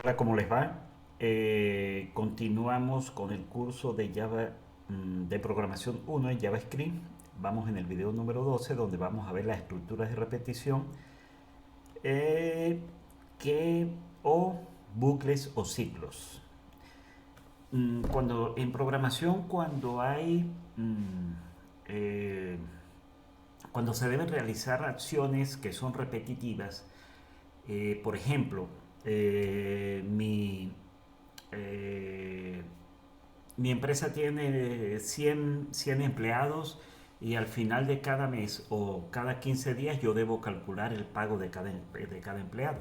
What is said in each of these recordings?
Hola, ¿cómo les va? Continuamos con el curso de Java, de programación 1 en JavaScript. Vamos en el video número 12 donde vamos a ver las estructuras de repetición eh, que, o bucles o ciclos. Cuando en programación, eh, cuando se deben realizar acciones que son repetitivas, por ejemplo, eh, mi, eh, mi empresa tiene 100 empleados y al final de cada mes o cada 15 días yo debo calcular el pago de cada empleado.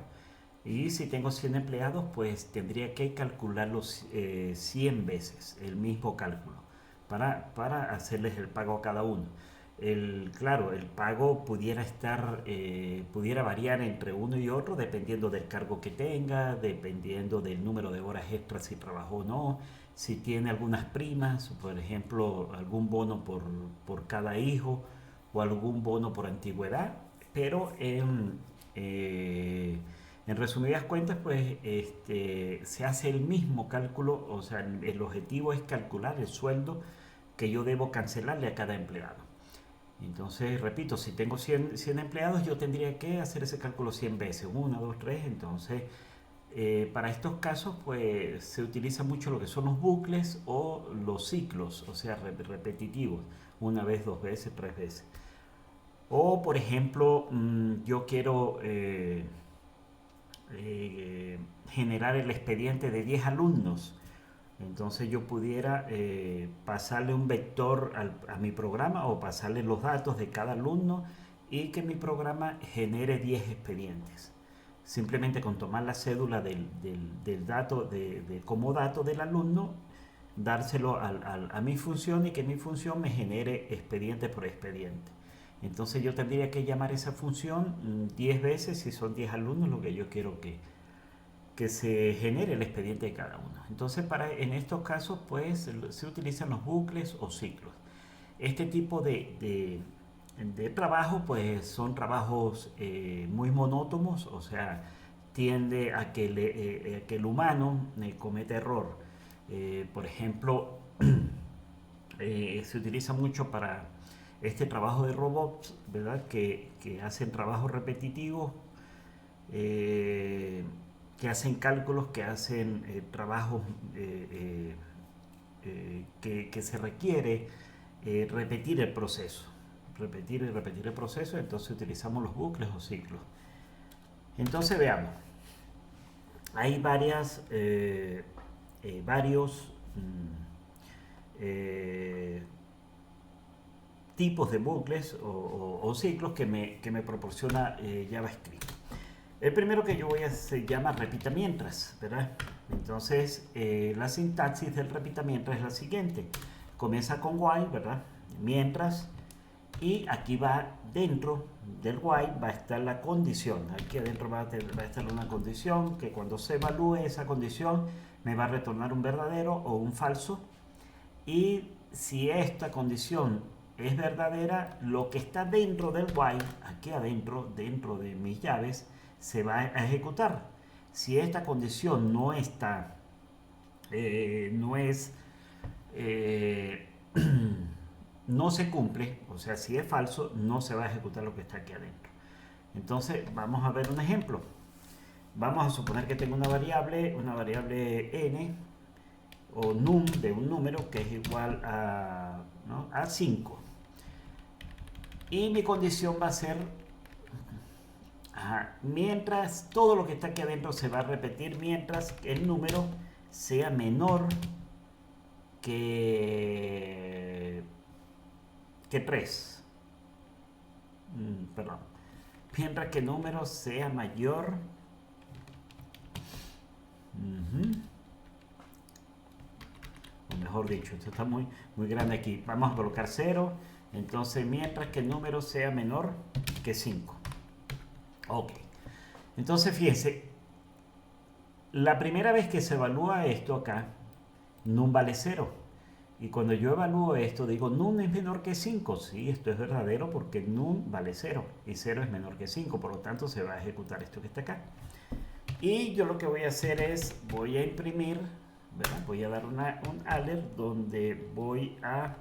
Y si tengo 100 empleados, pues tendría que calcularlos 100 veces, el mismo cálculo, para hacerles el pago a cada uno. Claro, el pago pudiera variar entre uno y otro dependiendo del cargo que tenga, dependiendo del número de horas extras si trabajó o no, si tiene algunas primas, por ejemplo, algún bono por cada hijo o algún bono por antigüedad, pero en resumidas cuentas, pues se hace el mismo cálculo, o sea, el objetivo es calcular el sueldo que yo debo cancelarle a cada empleado. Entonces, repito, si tengo 100 empleados, yo tendría que hacer ese cálculo 100 veces, una, dos, tres. Entonces, para estos casos, pues se utiliza mucho lo que son los bucles o los ciclos, o sea, repetitivos, una vez, dos veces, tres veces. O, por ejemplo, yo quiero generar el expediente de 10 alumnos. Entonces yo pudiera pasarle un vector a mi programa o pasarle los datos de cada alumno y que mi programa genere 10 expedientes. Simplemente con tomar la cédula del dato, como dato del alumno, dárselo a mi función y que mi función me genere expediente por expediente. Entonces yo tendría que llamar esa función 10 veces si son 10 alumnos lo que yo quiero que se genere el expediente de cada uno. Entonces, en estos casos, pues se utilizan los bucles o ciclos. Este tipo de trabajo, pues son trabajos muy monótonos, o sea, tiende a que el humano cometa error. Por ejemplo, se utiliza mucho para este trabajo de robots, ¿verdad? Que hacen trabajos repetitivos, eh, que hacen cálculos, que hacen trabajos que se requiere repetir el proceso. Repetir y repetir el proceso, entonces utilizamos los bucles o ciclos. Entonces veamos, hay varios eh, tipos de bucles o ciclos que me proporciona JavaScript. El primero que yo voy a hacer se llama repita mientras, ¿verdad? Entonces, la sintaxis del repita mientras es la siguiente. Comienza con while, ¿verdad? Mientras, y aquí va dentro del while va a estar la condición. Aquí adentro va a estar una condición que cuando se evalúe esa condición me va a retornar un verdadero o un falso. Y si esta condición es verdadera, lo que está dentro del while, aquí adentro, dentro de mis llaves, se va a ejecutar. Si esta condición no está, no es, eh, no se cumple, o sea, si es falso, no se va a ejecutar lo que está aquí adentro. Entonces, vamos a ver un ejemplo. Vamos a suponer que tengo una variable n, o num de un número que es igual a, ¿no?, a 5. Y mi condición va a ser, mientras todo lo que está aquí adentro se va a repetir mientras el número sea menor que, que 3. Perdón. Mientras que el número sea mayor. O mejor dicho, esto está muy grande aquí. Vamos a colocar 0. Entonces, mientras que el número sea menor que 5. Ok. Entonces, fíjense, la primera vez que se evalúa esto acá, num vale 0. Y cuando yo evalúo esto, digo, num es menor que 5. Sí, esto es verdadero porque num vale 0. Y 0 es menor que 5. Por lo tanto, se va a ejecutar esto que está acá. Y yo lo que voy a hacer es, voy a imprimir, ¿verdad? Voy a dar un alert donde voy a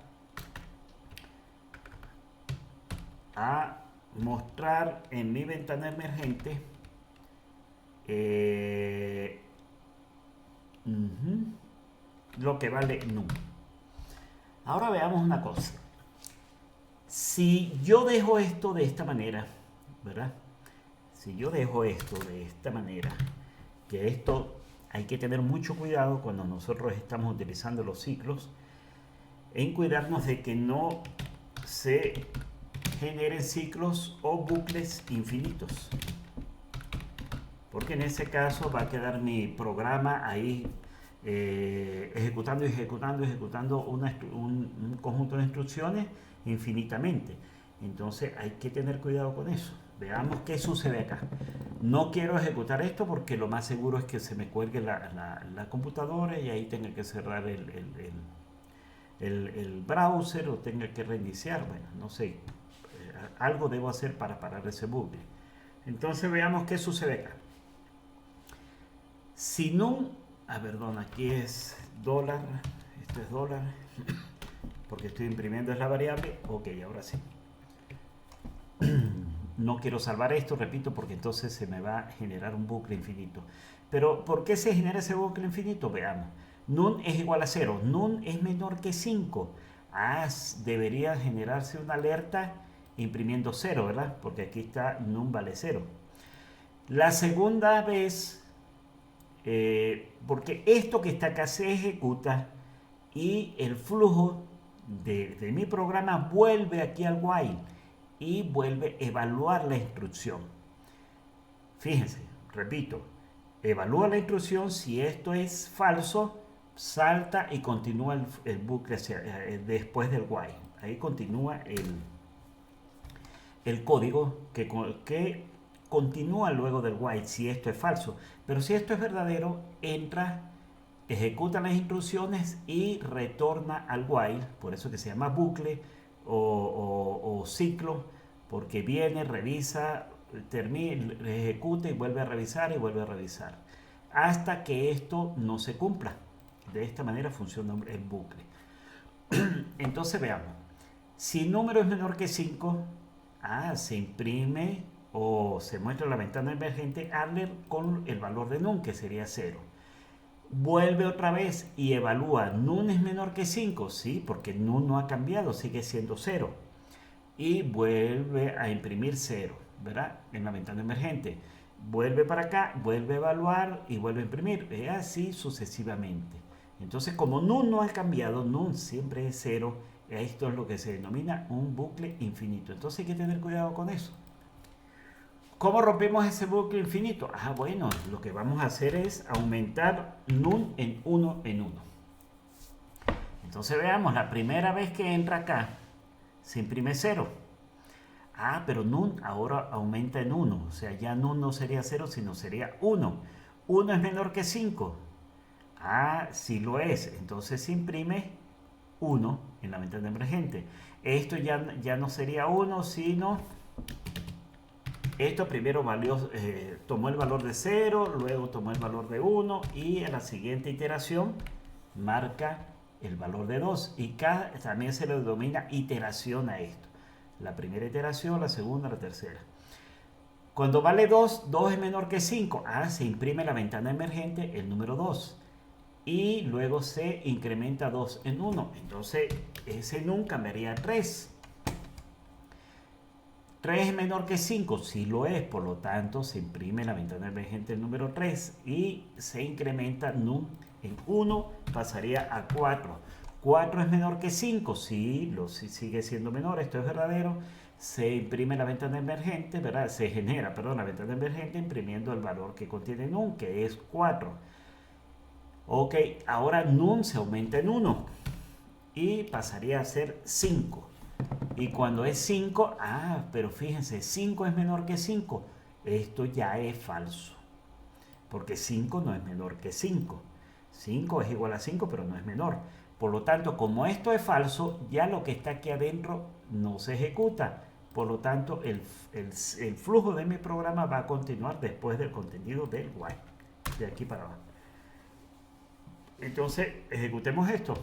mostrar en mi ventana emergente lo que vale num. Ahora veamos una cosa. Si yo dejo esto de esta manera, ¿verdad? Si yo dejo esto de esta manera, que esto hay que tener mucho cuidado cuando nosotros estamos utilizando los ciclos, en cuidarnos de que no se generen ciclos o bucles infinitos, porque en ese caso va a quedar mi programa ahí ejecutando un conjunto de instrucciones infinitamente. Entonces hay que tener cuidado con eso. Veamos qué sucede acá. No quiero ejecutar esto porque lo más seguro es que se me cuelgue la computadora y ahí tenga que cerrar el browser o tenga que reiniciar. Bueno, no sé. Algo debo hacer para parar ese bucle. Entonces veamos qué sucede acá. Si no, perdón, aquí es dólar, esto es dólar, porque estoy imprimiendo es la variable. Ok, ahora sí. No quiero salvar esto, repito, porque entonces se me va a generar un bucle infinito. Pero, ¿por qué se genera ese bucle infinito? Veamos. Num es igual a 0. Num es menor que 5. Debería generarse una alerta imprimiendo 0, ¿verdad? Porque aquí está num vale 0. La segunda vez, porque esto que está acá se ejecuta y el flujo de mi programa vuelve aquí al while y vuelve a evaluar la instrucción. Fíjense, repito, evalúa la instrucción. Si esto es falso, salta y continúa el bucle después del while. Ahí continúa el código que continúa luego del while si esto es falso. Pero si esto es verdadero, entra, ejecuta las instrucciones y retorna al while. Por eso que se llama bucle o ciclo, porque viene, revisa, termina, ejecuta y vuelve a revisar y vuelve a revisar hasta que esto no se cumpla. De esta manera funciona el bucle. Entonces veamos. Si el número es menor que 5, se imprime o se muestra la ventana emergente alert con el valor de num, que sería 0. Vuelve otra vez y evalúa. ¿Num es menor que 5? Sí, porque num no ha cambiado, sigue siendo 0. Y vuelve a imprimir 0, ¿verdad? En la ventana emergente. Vuelve para acá, vuelve a evaluar y vuelve a imprimir. Y así sucesivamente. Entonces, como num no ha cambiado, num siempre es 0. Esto es lo que se denomina un bucle infinito. Entonces hay que tener cuidado con eso. ¿Cómo rompemos ese bucle infinito? Bueno, lo que vamos a hacer es aumentar num en 1 en 1. Entonces veamos, la primera vez que entra acá, se imprime 0. Pero num ahora aumenta en 1. O sea, ya num no sería 0, sino sería 1. 1 es menor que 5. Sí lo es. Entonces se imprime 1 en la ventana emergente. Esto ya no sería 1, sino... Esto primero tomó el valor de 0, luego tomó el valor de 1 y en la siguiente iteración marca el valor de 2. Y también se le denomina iteración a esto. La primera iteración, la segunda, la tercera. Cuando vale 2, 2 es menor que 5. Se imprime en la ventana emergente el número 2. Y luego se incrementa 2 en 1. Entonces ese num cambiaría a 3. 3 es menor que 5, sí lo es, por lo tanto se imprime en la ventana emergente el número 3 y se incrementa num en 1, pasaría a 4. 4 es menor que 5, sí, sigue siendo menor, esto es verdadero. Se imprime la ventana emergente, ¿verdad? Se genera, perdón, la ventana emergente imprimiendo el valor que contiene num, que es 4. Ok, ahora num se aumenta en 1 y pasaría a ser 5. Y cuando es 5, pero fíjense, 5 es menor que 5. Esto ya es falso. Porque 5 no es menor que 5. 5 es igual a 5, pero no es menor. Por lo tanto, como esto es falso, ya lo que está aquí adentro no se ejecuta. Por lo tanto, el flujo de mi programa va a continuar después del contenido del while. de aquí para abajo. Entonces, ejecutemos esto.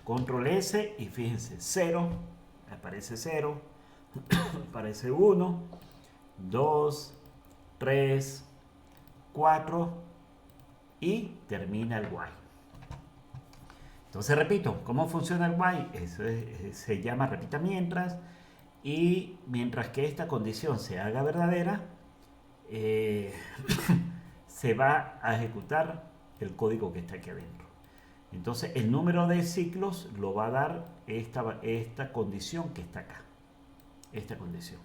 Control S y fíjense, 0, aparece 0, aparece 1, 2, 3, 4 y termina el while. Entonces repito, ¿cómo funciona el while? Eso se llama repita mientras, y mientras que esta condición se haga verdadera, se va a ejecutar el código que está aquí adentro. Entonces el número de ciclos lo va a dar esta condición que está acá. Esta condición.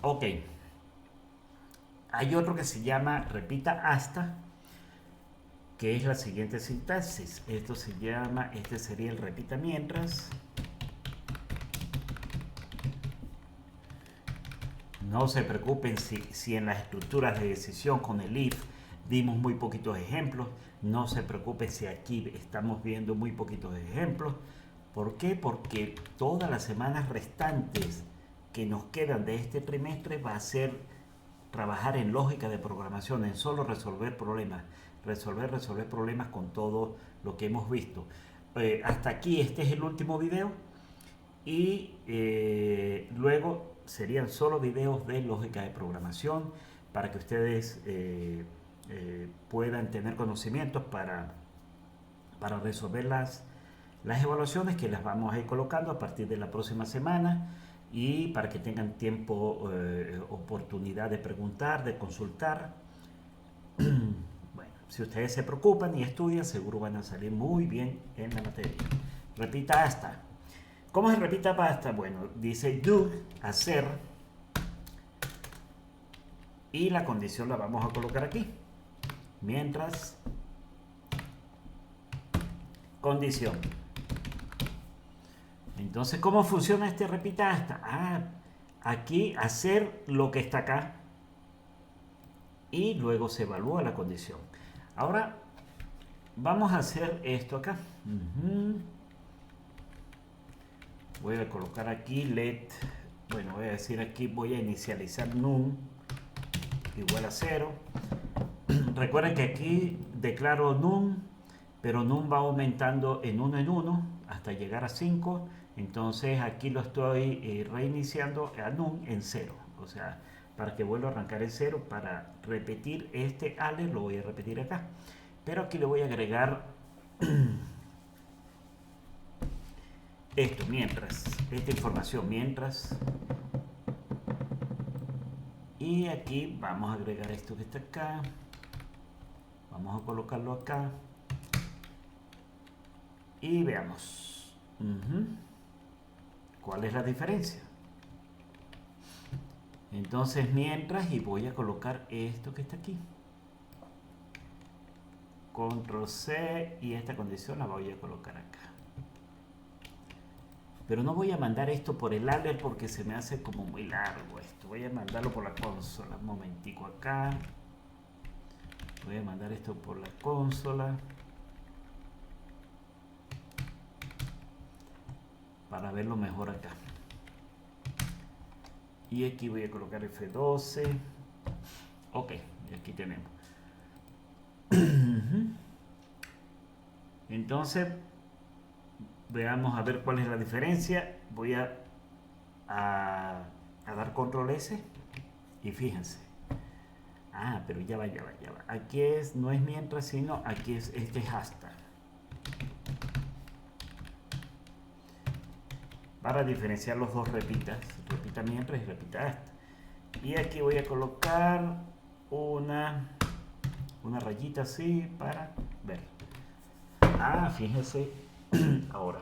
Ok. Hay otro que se llama repita hasta, que es la siguiente sintaxis. Esto se llama, este sería el repita mientras. No se preocupen si en las estructuras de decisión con el if dimos muy poquitos ejemplos. No se preocupen si aquí estamos viendo muy poquitos ejemplos. ¿Por qué? Porque todas las semanas restantes que nos quedan de este trimestre va a ser trabajar en lógica de programación, en solo resolver problemas. Resolver problemas con todo lo que hemos visto. Hasta aquí este es el último video. Y luego serían solo videos de lógica de programación para que ustedes puedan tener conocimientos para resolver las evaluaciones, que las vamos a ir colocando a partir de la próxima semana, y para que tengan tiempo, oportunidad de preguntar, de consultar. Bueno, si ustedes se preocupan y estudian, seguro van a salir muy bien en la materia. Repita hasta. ¿Cómo se repita hasta? Bueno, dice do, hacer, y la condición la vamos a colocar aquí. Mientras, condición. Entonces, ¿cómo funciona este repita hasta? Aquí hacer lo que está acá y luego se evalúa la condición. Ahora vamos a hacer esto acá. Voy a colocar aquí let, bueno, voy a decir aquí, voy a inicializar num igual a 0. Recuerden que aquí declaro num, pero num va aumentando en 1 hasta llegar a 5. Entonces aquí lo estoy reiniciando a num en 0. O sea, para que vuelva a arrancar en 0, para repetir este ale, lo voy a repetir acá. Pero aquí le voy a agregar esto, mientras, esta información, mientras. Y aquí vamos a agregar esto que está acá. Vamos a colocarlo acá. Y veamos. ¿Cuál es la diferencia? Entonces, mientras, y voy a colocar esto que está aquí. Control C, y esta condición la voy a colocar acá. Pero no voy a mandar esto por el alert porque se me hace como muy largo esto. Voy a mandarlo por la consola. Un momentico acá. Voy a mandar esto por la consola. Para verlo mejor acá. Y aquí voy a colocar F12. Ok, y aquí tenemos. Entonces, veamos a ver cuál es la diferencia. Voy a dar control S y fíjense. Pero ya va. Aquí no es mientras, sino aquí este es hasta. Para diferenciar los dos repitas, repita mientras y repita hasta. Y aquí voy a colocar una rayita así para ver. Fíjense ahora.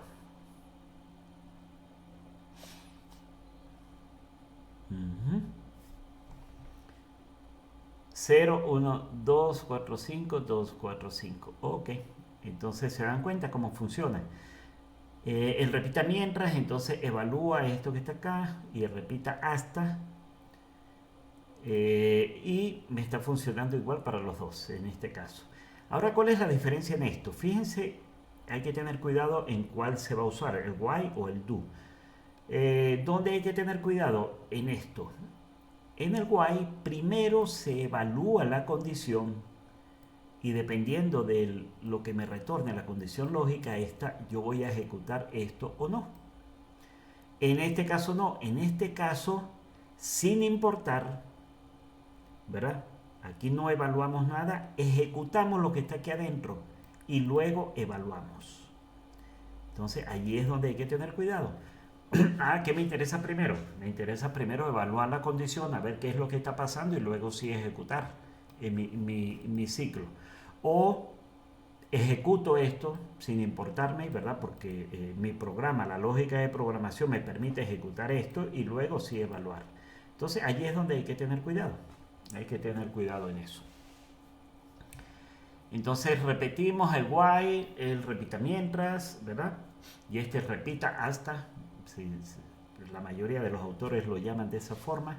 0, 1, 2, 4, 5, 2, 4, 5. Ok, entonces se dan cuenta cómo funciona. El repita mientras, entonces evalúa esto que está acá y el repita hasta. Y me está funcionando igual para los dos en este caso. Ahora, ¿cuál es la diferencia en esto? Fíjense, hay que tener cuidado en cuál se va a usar, el while o el do. ¿Dónde hay que tener cuidado? En esto. En el while primero se evalúa la condición y dependiendo de lo que me retorne la condición lógica esta, yo voy a ejecutar esto o no. En este caso no, en este caso sin importar, ¿verdad? Aquí no evaluamos nada, ejecutamos lo que está aquí adentro y luego evaluamos. Entonces allí es donde hay que tener cuidado. ¿Qué me interesa primero? Me interesa primero evaluar la condición, a ver qué es lo que está pasando y luego sí ejecutar mi ciclo. O ejecuto esto sin importarme, ¿verdad? Porque mi programa, la lógica de programación me permite ejecutar esto y luego sí evaluar. Entonces allí es donde hay que tener cuidado. Hay que tener cuidado en eso. Entonces repetimos el while, el repita mientras, ¿verdad? Y este repita hasta. La mayoría de los autores lo llaman de esa forma.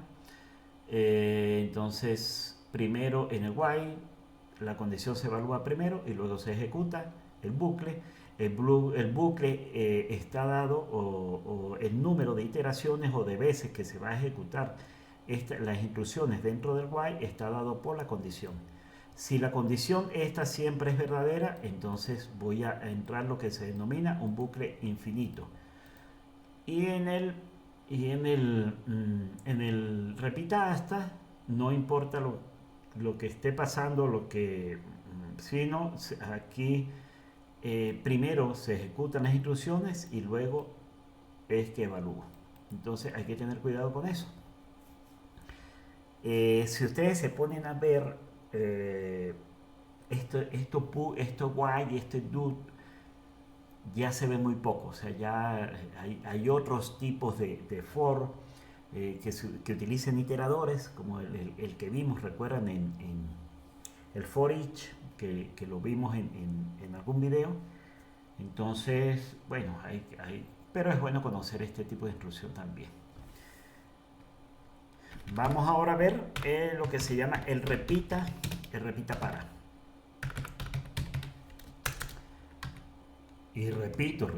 Entonces, primero en el while, la condición se evalúa primero y luego se ejecuta el bucle. El bucle está dado o el número de iteraciones o de veces que se va a ejecutar las instrucciones dentro del while está dado por la condición. Si la condición esta siempre es verdadera, entonces voy a entrar lo que se denomina un bucle infinito. Y en el repita hasta, no importa lo que esté pasando, sino aquí primero se ejecutan las instrucciones y luego es que evalúo. Entonces hay que tener cuidado con eso. Si ustedes se ponen a ver esto while y este do, ya se ve muy poco, o sea, ya hay otros tipos de for que utilicen iteradores, como el que vimos, recuerdan, en el for each, que lo vimos en algún video. Entonces, bueno, pero es bueno conocer este tipo de instrucción también. Vamos ahora a ver lo que se llama el repita para. Y repito.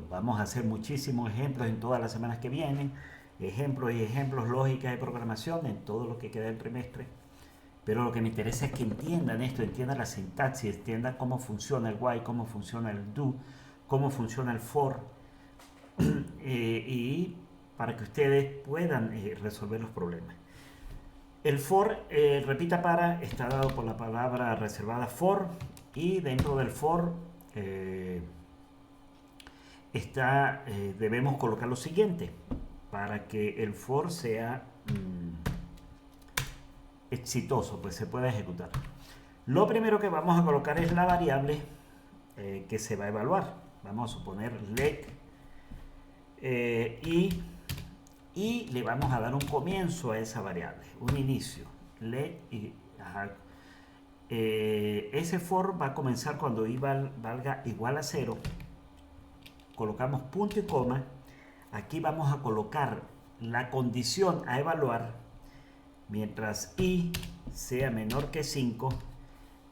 Vamos a hacer muchísimos ejemplos en todas las semanas que vienen. Ejemplos, lógicas de programación en todo lo que queda del trimestre. Pero lo que me interesa es que entiendan esto, entiendan la sintaxis, entiendan cómo funciona el while, cómo funciona el do, cómo funciona el for. Y para que ustedes puedan resolver los problemas. El for, repita para, está dado por la palabra reservada for, y dentro del for debemos colocar lo siguiente para que el for sea exitoso, pues se pueda ejecutar. Lo primero que vamos a colocar es la variable que se va a evaluar. Vamos a suponer let y le vamos a dar un comienzo a esa variable, un inicio. Let ese for va a comenzar cuando i valga igual a 0. Colocamos punto y coma. Aquí vamos a colocar la condición a evaluar mientras i sea menor que 5,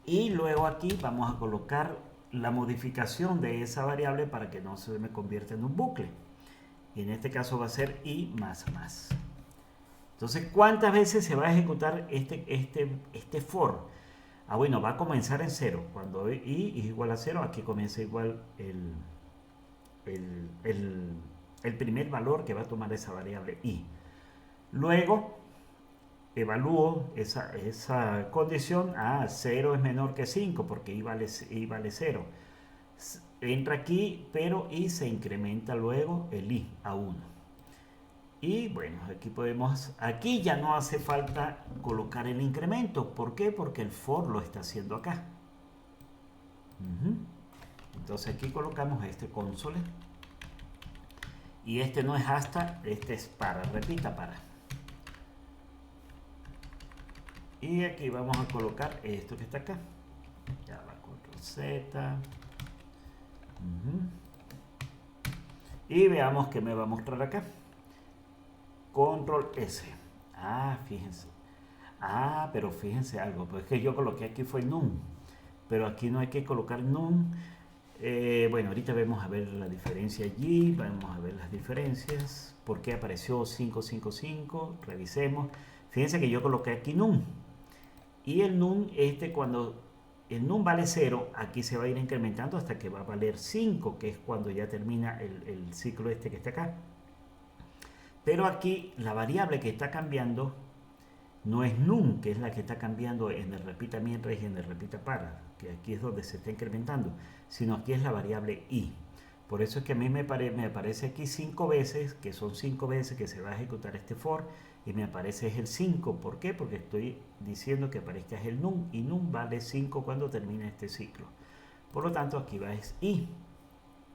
y luego aquí vamos a colocar la modificación de esa variable para que no se me convierta en un bucle, y en este caso va a ser i más. Entonces, ¿cuántas veces se va a ejecutar este for? Bueno, va a comenzar en 0. Cuando i es igual a 0, aquí comienza igual el primer valor que va a tomar esa variable i. Luego evalúo esa condición. 0 es menor que 5 porque i vale 0. Entra aquí, pero i se incrementa luego el i a 1. Y bueno, aquí ya no hace falta colocar el incremento. ¿Por qué? Porque el for lo está haciendo acá. Entonces aquí colocamos este console. Y este no es hasta, este es para, repita para. Y aquí vamos a colocar esto que está acá. Ya va, control Z. Y veamos qué me va a mostrar acá. Control S. Fíjense. Pero fíjense algo, pues es que yo coloqué aquí fue num, pero aquí no hay que colocar num. Bueno, ahorita vamos a ver la diferencia allí, vamos a ver las diferencias, por qué apareció 555, revisemos. Fíjense que yo coloqué aquí num, y el num, cuando el num vale 0, aquí se va a ir incrementando hasta que va a valer 5, que es cuando ya termina el ciclo que está acá. Pero aquí la variable que está cambiando no es num, que es la que está cambiando en el repita mientras y en el repita para, que aquí es donde se está incrementando, sino aquí es la variable i. Por eso es que a mí me aparece aquí 5 veces, que son 5 veces que se va a ejecutar este for, y me aparece es el 5. ¿Por qué? Porque estoy diciendo que aparezca es el num, y num vale 5 cuando termina este ciclo. Por lo tanto, aquí va es i,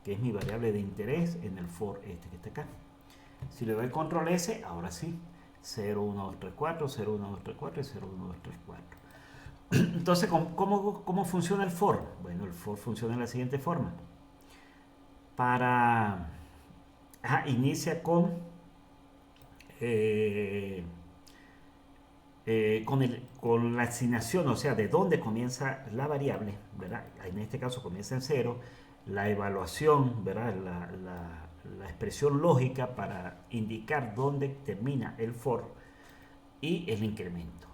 que es mi variable de interés en el for que está acá. Si le doy control S, ahora sí, 0, 1, 2, 3, 4, 0, 1, 2, 3, 4 y 0, 1, 2, 3, 4. Entonces, ¿cómo funciona el for? Bueno, el for funciona de la siguiente forma. Inicia con la asignación, o sea, de dónde comienza la variable, ¿verdad? En este caso comienza en 0, la evaluación, ¿verdad? La expresión lógica para indicar dónde termina el for y el incremento.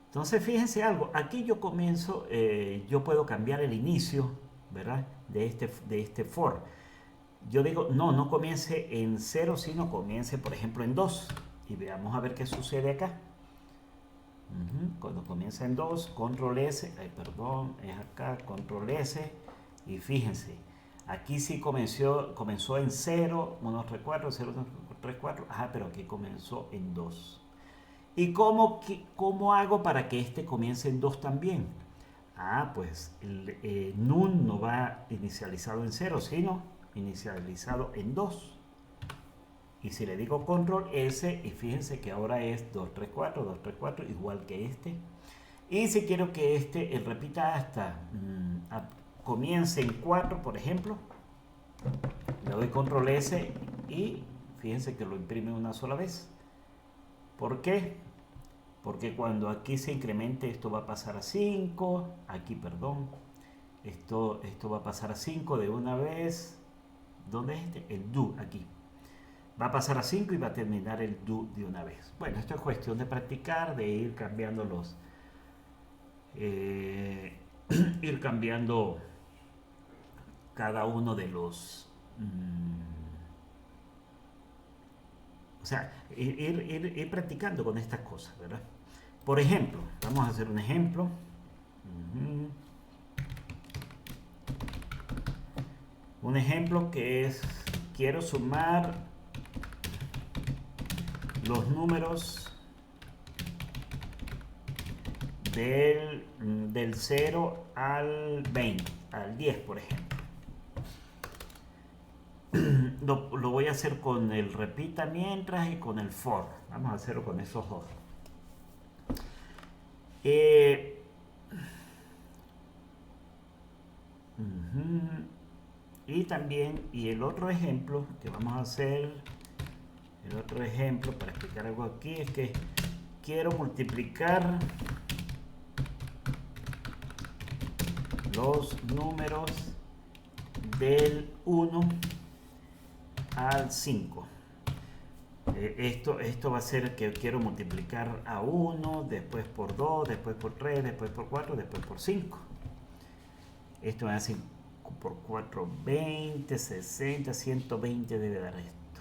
Entonces, fíjense algo, aquí yo comienzo, yo puedo cambiar el inicio, ¿verdad? De este for. Yo digo, no comience en 0, sino comience, por ejemplo, en 2. Y veamos a ver qué sucede acá. Cuando comienza en 2, control S, es acá, control S, y fíjense, aquí sí comenzó en 0, 1, 2, 3, 4, 0, 1, 2, 3, 4, pero aquí comenzó en 2. ¿Y cómo hago para que este comience en 2 también? Pues el num no va inicializado en 0, sino inicializado en 2. Y si le digo control S, y fíjense que ahora es 2, 3, 4, 2, 3, 4, igual que este. Y si quiero que el repita hasta comience en 4, por ejemplo, le doy control S y fíjense que lo imprime una sola vez. ¿Por qué? Porque cuando aquí se incremente, esto va a pasar a 5, aquí, perdón, esto va a pasar a 5 de una vez. ¿Dónde es el do, aquí. Va a pasar a 5 y va a terminar el do de una vez. Bueno, esto es cuestión de practicar, de ir cambiando ir cambiando cada uno de los... o sea, ir practicando con estas cosas, ¿verdad? Por ejemplo, vamos a hacer un ejemplo. Un ejemplo que es, quiero sumar los números del 0 al 20, al 10, por ejemplo. Lo voy a hacer con el repita mientras y con el for. Vamos a hacerlo con esos dos. Y también, y el otro ejemplo que vamos a hacer, el otro ejemplo para explicar algo aquí es que quiero multiplicar los números del 1 al 5. Esto va a ser que quiero multiplicar a 1, después por 2, después por 3, después por 4, después por 5. Esto va a ser por 4, 20, 60, 120 debe dar esto.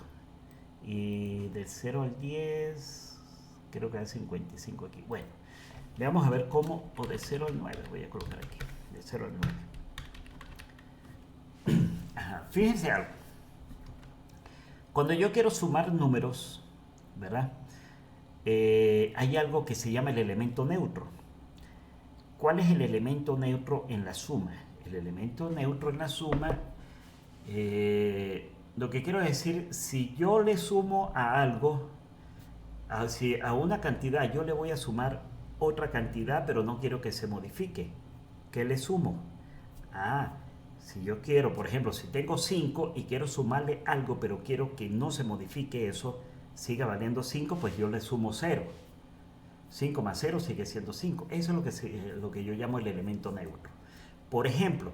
Y del 0 al 10, creo que da 55 aquí. Bueno, veamos a ver cómo, o de 0 al 9, voy a colocar aquí, de 0 al 9. Fíjense algo. Cuando yo quiero sumar números, ¿verdad? Hay algo que se llama el elemento neutro. ¿Cuál es el elemento neutro en la suma? El elemento neutro en la suma, lo que quiero decir, si yo le sumo a algo, a una cantidad, yo le voy a sumar otra cantidad, pero no quiero que se modifique. ¿Qué le sumo? Si yo quiero, por ejemplo, si tengo 5 y quiero sumarle algo, pero quiero que no se modifique eso, siga valiendo 5, pues yo le sumo 0. 5 más 0 sigue siendo 5. Eso es lo que yo llamo el elemento neutro. Por ejemplo,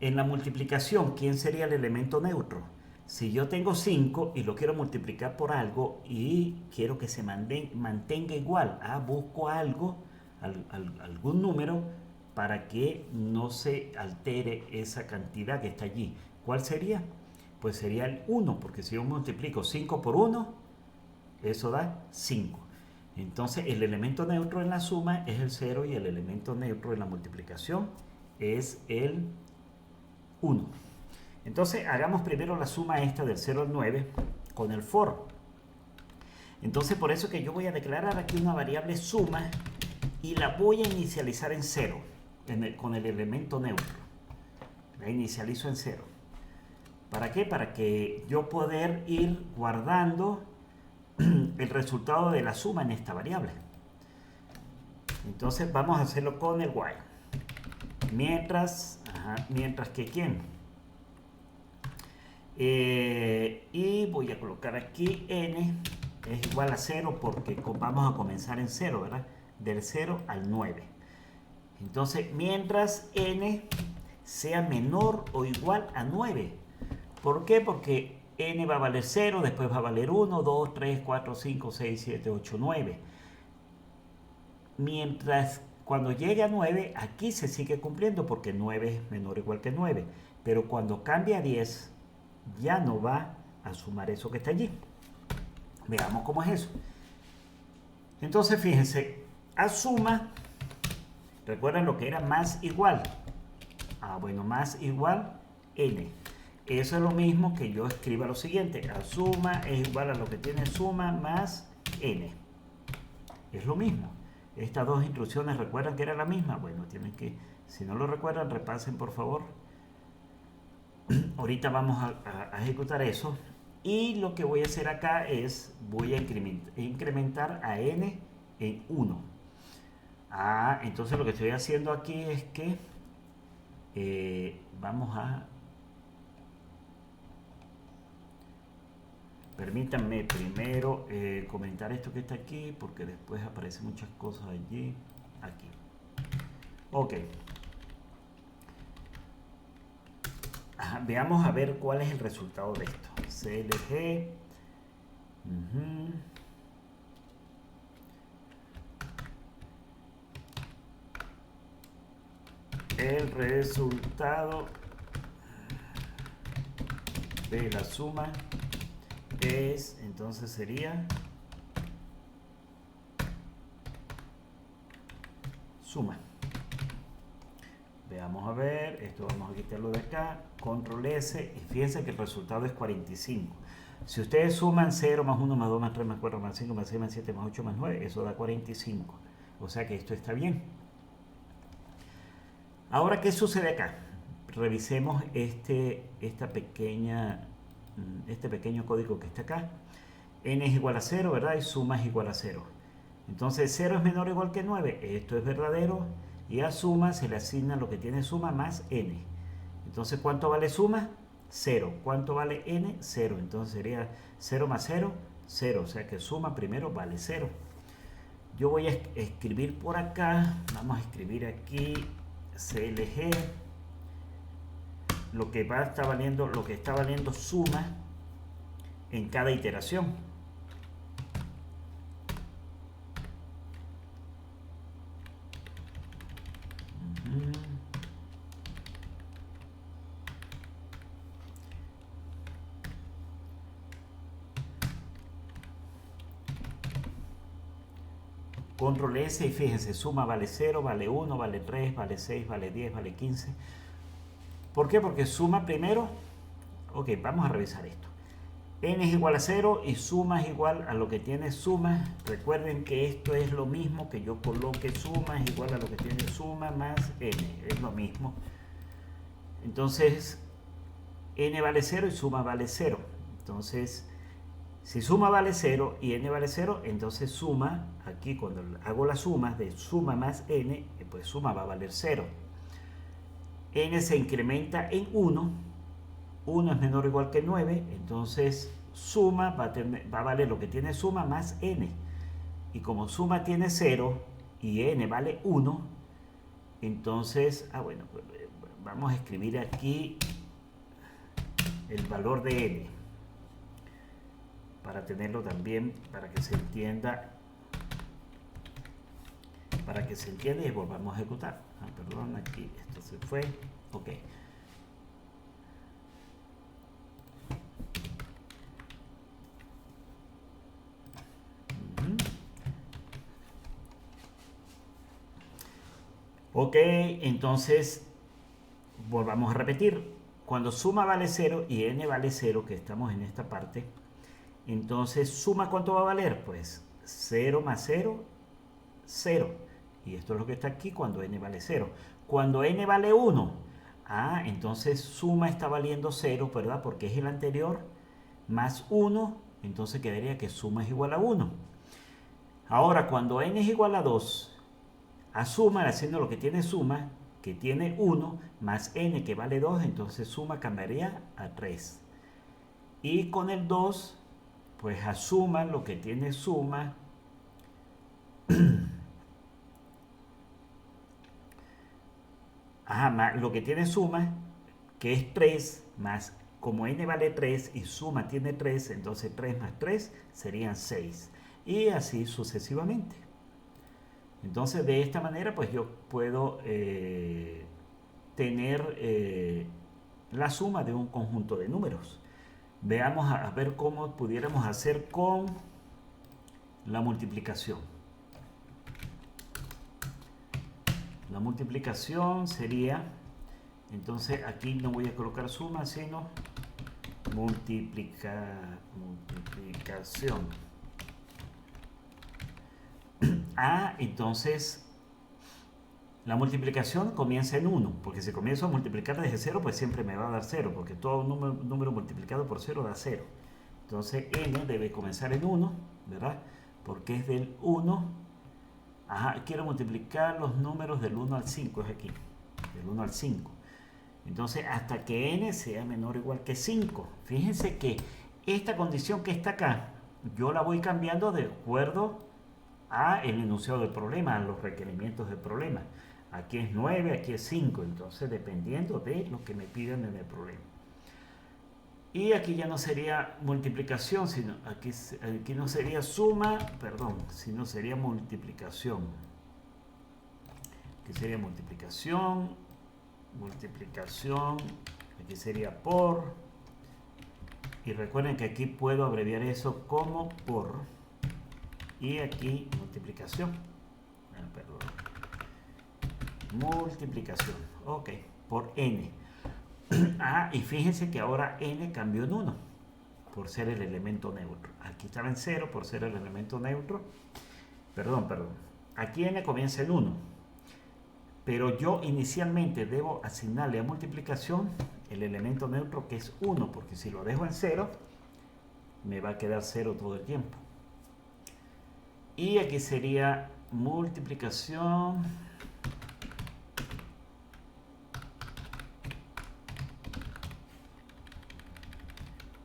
en la multiplicación, ¿quién sería el elemento neutro? Si yo tengo 5 y lo quiero multiplicar por algo y quiero que se mantenga igual, busco algo, algún número, para que no se altere esa cantidad que está allí. ¿Cuál sería? Pues sería el 1, porque si yo multiplico 5 por 1, eso da 5. Entonces el elemento neutro en la suma es el 0 y el elemento neutro en la multiplicación es el 1. Entonces hagamos primero la suma esta del 0 al 9 con el for. Entonces por eso que yo voy a declarar aquí una variable suma y la voy a inicializar en 0 con el elemento neutro. La inicializo en 0. ¿Para qué? Para que yo poder ir guardando el resultado de la suma en esta variable. Entonces vamos a hacerlo con el while. Mientras que ¿quién? Y voy a colocar aquí n es igual a 0 porque vamos a comenzar en 0, ¿verdad? Del 0 al 9. Entonces, mientras n sea menor o igual a 9. ¿Por qué? Porque n va a valer 0, después va a valer 1, 2, 3, 4, 5, 6, 7, 8, 9. Mientras cuando llegue a 9, aquí se sigue cumpliendo porque 9 es menor o igual que 9. Pero cuando cambie a 10, ya no va a sumar eso que está allí. Veamos cómo es eso. Entonces, fíjense, a suma, ¿recuerdan lo que era más igual? Bueno, más igual n. Eso es lo mismo que yo escriba lo siguiente. A suma es igual a lo que tiene suma más n. Es lo mismo. Estas dos instrucciones, ¿recuerdan que era la misma? Bueno, tienen que, si no lo recuerdan, repasen por favor. Ahorita vamos a ejecutar eso. Y lo que voy a hacer acá es, voy a incrementar a n en 1. Entonces lo que estoy haciendo aquí es que vamos a... Permítanme primero comentar esto que está aquí, porque después aparecen muchas cosas allí. Aquí. Ok. Veamos a ver cuál es el resultado de esto. CLG. El resultado de la suma es, entonces sería suma. Veamos a ver, esto vamos a quitarlo de acá, control S, y fíjense que el resultado es 45. Si ustedes suman 0 más 1 más 2 más 3 más 4 más 5 más 6 más 7 más 8 más 9, eso da 45. O sea que esto está bien. Ahora, ¿qué sucede acá? Revisemos este pequeño código que está acá. N es igual a 0, ¿verdad? Y suma es igual a 0. Entonces 0 es menor o igual que 9. Esto es verdadero. Y a suma se le asigna lo que tiene suma más n. Entonces, ¿cuánto vale suma? 0. ¿Cuánto vale n? 0. Entonces sería 0 más 0, 0. O sea que suma primero vale 0. Yo voy a escribir por acá. Vamos a escribir aquí CLG. Lo que está valiendo suma en cada iteración. Control S y fíjense, suma vale 0, vale 1, vale 3, vale 6, vale 10, vale 15. ¿Por qué? Porque suma primero. Ok, vamos a revisar esto. N es igual a 0 y suma es igual a lo que tiene suma. Recuerden que esto es lo mismo que yo coloque suma es igual a lo que tiene suma más n. Es lo mismo. Entonces, n vale 0 y suma vale 0. Entonces, si suma vale 0 y n vale 0, entonces suma, aquí cuando hago la suma de suma más n, pues suma va a valer 0. N se incrementa en 1. 1 es menor o igual que 9, entonces suma va a valer lo que tiene suma más n. Y como suma tiene 0 y n vale 1, entonces, vamos a escribir aquí el valor de n para tenerlo también, para que se entienda y volvamos a ejecutar. Perdón, aquí esto se fue. Ok. Ok, entonces volvamos a repetir. Cuando suma vale 0 y n vale 0, que estamos en esta parte, entonces suma, ¿cuánto va a valer? Pues 0 más 0, 0. Y esto es lo que está aquí cuando n vale 0. Cuando n vale 1, entonces suma está valiendo 0, ¿verdad? Porque es el anterior más 1, entonces quedaría que suma es igual a 1. Ahora, cuando n es igual a 2, a suma, haciendo lo que tiene suma, que tiene 1, más n que vale 2, entonces suma cambiaría a 3. Y con el 2, pues a suma lo que tiene suma, lo que tiene suma, que es 3, más como n vale 3 y suma tiene 3, entonces 3 más 3 serían 6. Y así sucesivamente. Entonces de esta manera pues yo puedo tener la suma de un conjunto de números. Veamos a ver cómo pudiéramos hacer con la multiplicación. La multiplicación sería, entonces aquí no voy a colocar suma, sino multiplicación. Entonces la multiplicación comienza en 1, porque si comienzo a multiplicar desde 0, pues siempre me va a dar 0, porque todo número multiplicado por 0 da 0. Entonces n debe comenzar en 1, ¿verdad? Porque es del 1. Quiero multiplicar los números del 1 al 5, es aquí, del 1 al 5. Entonces hasta que n sea menor o igual que 5. Fíjense que esta condición que está acá, yo la voy cambiando de acuerdo el enunciado del problema, a los requerimientos del problema. Aquí es 9, aquí es 5, entonces dependiendo de lo que me piden en el problema. Y aquí ya no sería multiplicación, sino aquí no sería suma, perdón, sino sería multiplicación. Aquí sería multiplicación, aquí sería por, y recuerden que aquí puedo abreviar eso como por, y aquí multiplicación, perdón, multiplicación, ok, por n. Y fíjense que ahora n cambió en 1 por ser el elemento neutro. Aquí estaba en 0 por ser el elemento neutro. Perdón. Aquí n comienza en 1. Pero yo inicialmente debo asignarle a multiplicación el elemento neutro que es 1, porque si lo dejo en 0, me va a quedar 0 todo el tiempo. Y aquí sería multiplicación.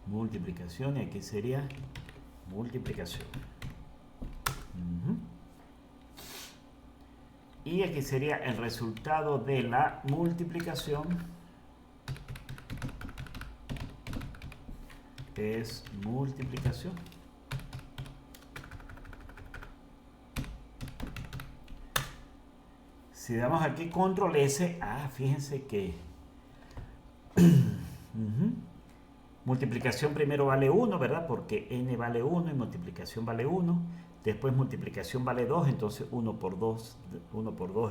Multiplicación, y aquí sería multiplicación. Y aquí sería el resultado de la multiplicación, es multiplicación. Si damos aquí control S, fíjense que multiplicación primero vale 1, ¿verdad? Porque n vale 1 y multiplicación vale 1. Después multiplicación vale 2, entonces 1 por 2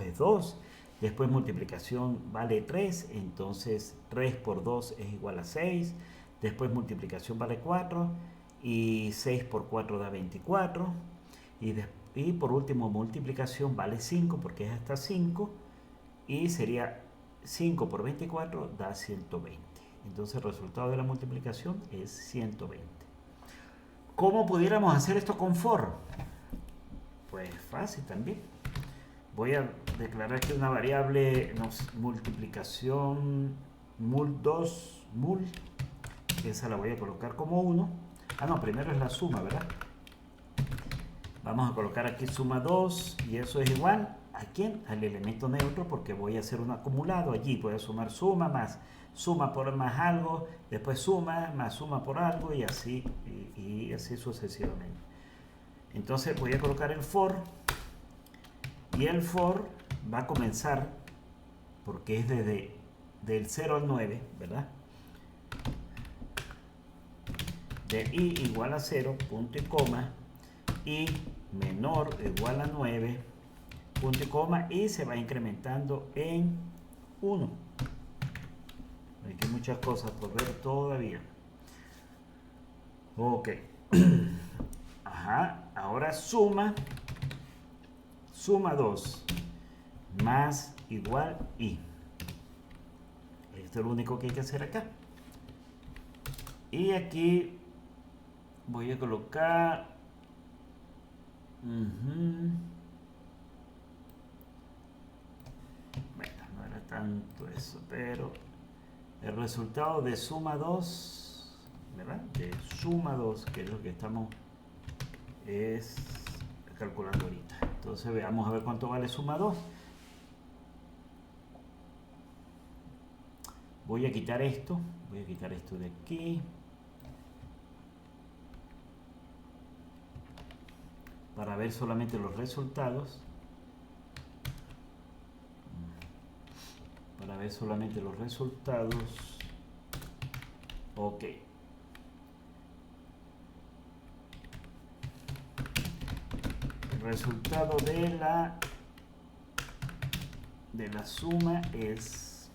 es 2. Después multiplicación vale 3, entonces 3 por 2 es igual a 6. Después multiplicación vale 4 y 6 por 4 da 24. Y por último multiplicación vale 5 porque es hasta 5 y sería 5 por 24 da 120. Entonces el resultado de la multiplicación es 120. ¿Cómo pudiéramos hacer esto con for? Pues fácil también. Voy a declarar que una variable multiplicación mul2, esa la voy a colocar como 1. No, primero es la suma, ¿verdad? Vamos a colocar aquí suma 2 y eso es igual ¿a quién? Al elemento neutro, porque voy a hacer un acumulado allí. Voy a sumar suma más suma por más algo, después suma más suma por algo y así sucesivamente. Entonces voy a colocar el for y el for va a comenzar porque es desde del 0 al 9, ¿verdad? De i igual a 0, punto y coma, i menor o igual a 9, punto y coma, y se va incrementando en 1. Aquí hay muchas cosas por ver todavía. Ok. Ajá, ahora suma 2 más igual i. Esto es lo único que hay que hacer acá. Y aquí voy a colocar bueno, no era tanto eso, pero el resultado de suma 2, ¿verdad? De suma 2, que es lo que estamos calculando ahorita. Entonces veamos a ver cuánto vale suma 2. Voy a quitar esto de aquí para ver solamente los resultados. Ok. El resultado de la suma es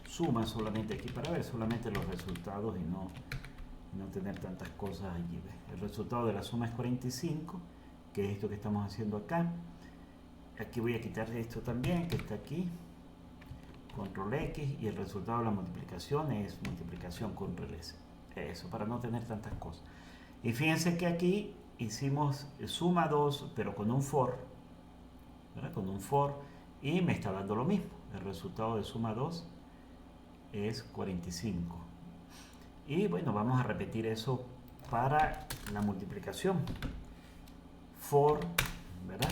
suma solamente aquí para ver solamente los resultados y no tener tantas cosas allí. El resultado de la suma es 45, que es esto que estamos haciendo acá. Aquí voy a quitar esto también, que está aquí, control X, y el resultado de la multiplicación es multiplicación control S. Eso, para no tener tantas cosas. Y fíjense que aquí hicimos suma 2, pero con un for, ¿verdad? Con un for, y me está dando lo mismo. El resultado de suma 2 es 45. Y bueno, vamos a repetir eso para la multiplicación. For, ¿verdad?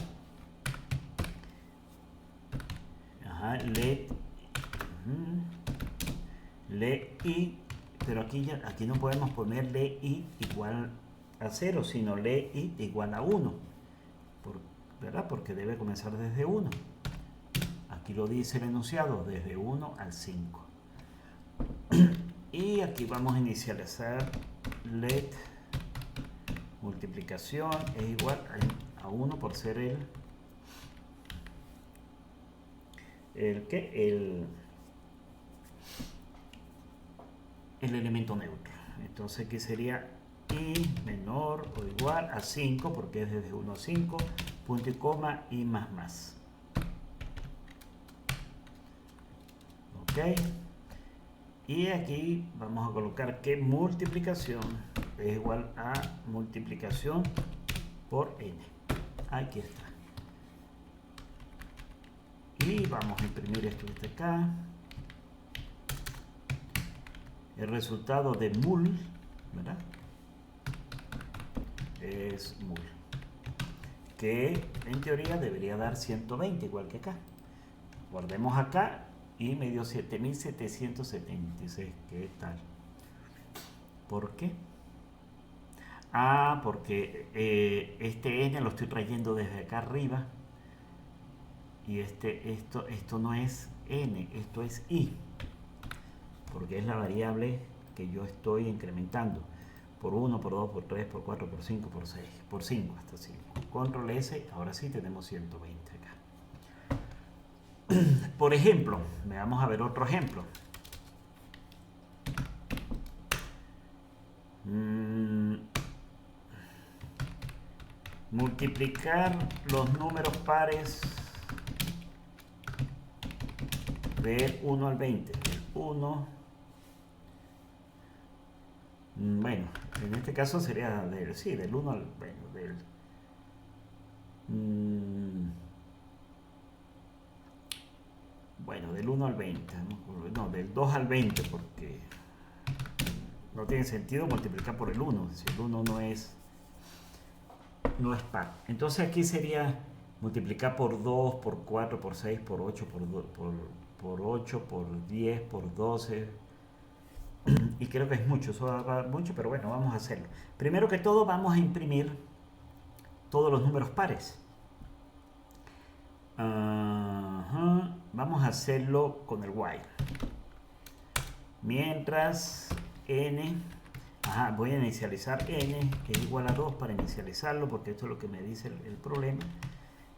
Ajá, let i, pero aquí no podemos ponerle i igual a 0, sino le i igual a 1, ¿verdad? Porque debe comenzar desde 1. Aquí lo dice el enunciado, desde 1 al 5. Y aquí vamos a inicializar let multiplicación es igual a 1 por ser el elemento neutro. Entonces aquí sería i menor o igual a 5, porque es desde 1 a 5, punto y coma, i más. Ok. Y aquí vamos a colocar que multiplicación es igual a multiplicación por n. Aquí está. Y vamos a imprimir esto que está acá. El resultado de mul, ¿verdad? Es mul, que en teoría debería dar 120, igual que acá. Guardemos acá y me dio 7776. ¿Qué tal? ¿Por qué? Porque este n lo estoy trayendo desde acá arriba y esto no es n, esto es i, porque es la variable que yo estoy incrementando por 1, por 2, por 3, por 4, por 5, por 6, por 5 hasta 5. Control S, ahora sí tenemos 120 acá. Por ejemplo, vamos a ver otro ejemplo. Multiplicar los números pares del 1 al 20. 1, bueno, en este caso sería del 1 al 20. Bueno, del 1 al 20. No, del 2 al 20, porque No tiene sentido multiplicar por el 1, si el 1 no es par. Entonces aquí sería multiplicar por 2, por 4, por 6, por 8, por 8, por 10, por 12. Y creo que es mucho, eso va mucho, pero bueno, vamos a hacerlo. Primero que todo vamos a imprimir todos los números pares. Vamos a hacerlo con el while. Mientras n, voy a inicializar n, que es igual a 2 para inicializarlo, porque esto es lo que me dice el problema.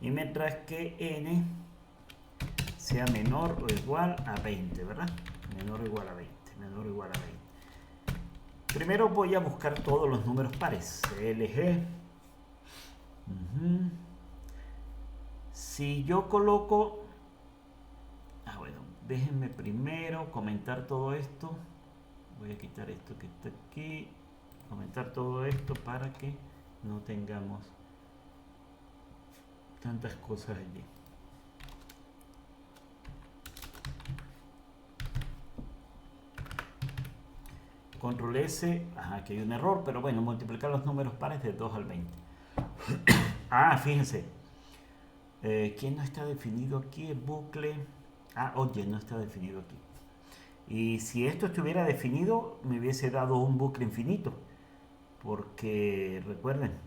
Y mientras que n sea menor o igual a 20, ¿verdad? Menor o igual a 20, menor o igual a 20. Primero voy a buscar todos los números pares. CLG. Si yo coloco... bueno, déjenme primero comentar todo esto. Voy a quitar esto que está aquí. Comentar todo esto para que no tengamos tantas cosas allí. Control S, aquí hay un error, pero bueno, multiplicar los números pares de 2 al 20. Fíjense. ¿Quién no está definido aquí? El bucle. Oye, no está definido aquí. Y si esto estuviera definido, me hubiese dado un bucle infinito. Porque, recuerden,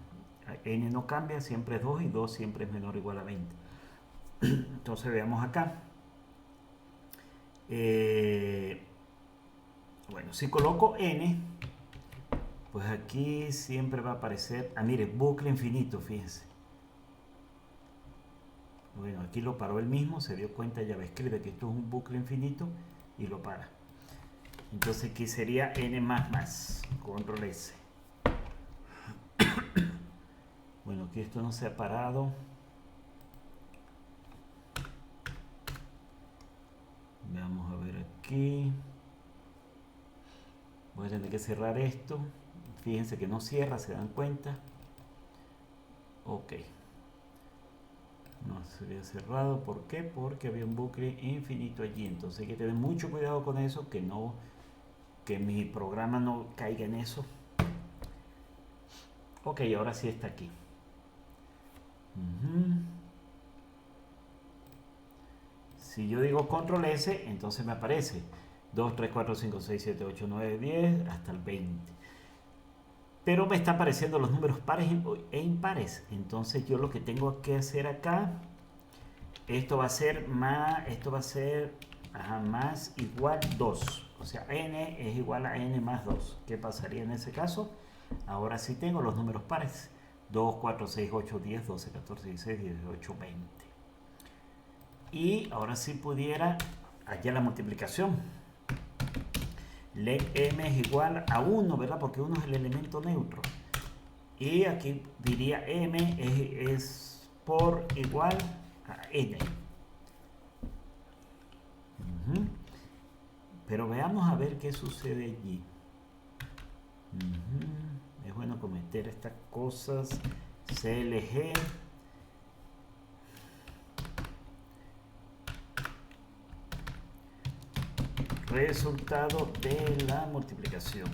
n no cambia, siempre es 2 y 2 siempre es menor o igual a 20. Entonces veamos acá. Bueno, si coloco n, pues aquí siempre va a aparecer... mire, bucle infinito, fíjense. Bueno, aquí lo paró él mismo, se dio cuenta JavaScript que esto es un bucle infinito y lo para. Entonces aquí sería n más, control S. Bueno, aquí esto no se ha parado. Vamos a ver aquí. Voy a tener que cerrar esto. Fíjense que no cierra, se dan cuenta. Ok. No se había cerrado. ¿Por qué? Porque había un bucle infinito allí. Entonces hay que tener mucho cuidado con eso, que mi programa no caiga en eso. Ok, ahora sí está aquí. Si yo digo control S, entonces me aparece 2, 3, 4, 5, 6, 7, 8, 9, 10 hasta el 20. Pero me están apareciendo los números pares e impares. Entonces yo lo que tengo que hacer acá, esto va a ser más igual 2. O sea, n es igual a n más 2. ¿Qué pasaría en ese caso? Ahora sí tengo los números pares. 2, 4, 6, 8, 10, 12, 14, 16, 18, 20. Y ahora sí pudiera allá la multiplicación. Let m es igual a 1, ¿verdad? Porque 1 es el elemento neutro. Y aquí diría m es por igual a n. Pero veamos a ver qué sucede allí. Es bueno cometer estas cosas. CLG. Resultado de la multiplicación.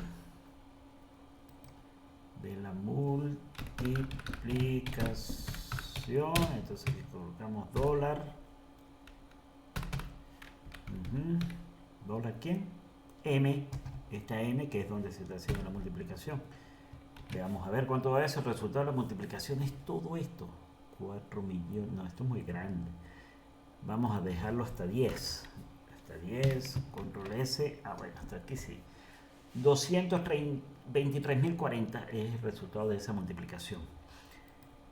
Entonces aquí colocamos dólar. ¿Dólar quién? M. Esta M que es donde se está haciendo la multiplicación. Veamos a ver cuánto va eso. El resultado de la multiplicación es todo esto. 4 millones. No, esto es muy grande. Vamos a dejarlo hasta 10. Hasta 10. Control S. Bueno, hasta aquí sí. 223.040 es el resultado de esa multiplicación.